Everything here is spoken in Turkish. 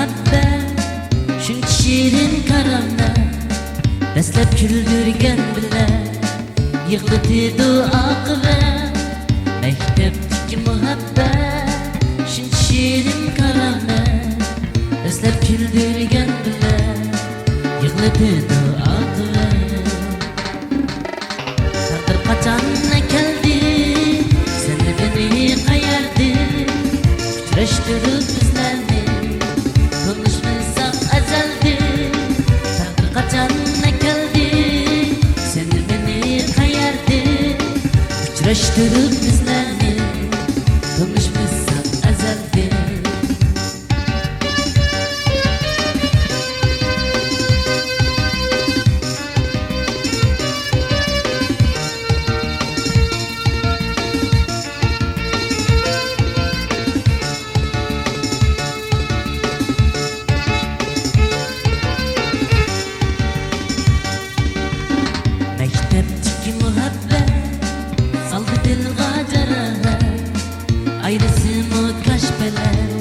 muhabbet, shuncha shirin karamlar, dastlab kuldirgan bilan yig'latdi oqibat. Maktabdagi muhabbet, shuncha shirin karamlar, dastlab kuldirgan bilan yig'latdi oqibat. Taqdir qachon keldi, seni beni qayerdi, uchrashtirib bizlarni konuşmasak azaldi. Taqdir qachon keldi, seni beni qayerdi, uchrashtirib bizlarni konuşmasak azaldi. Mektepteki muhabbet saldı dilga cerahat, ayrısı mı kaş bela.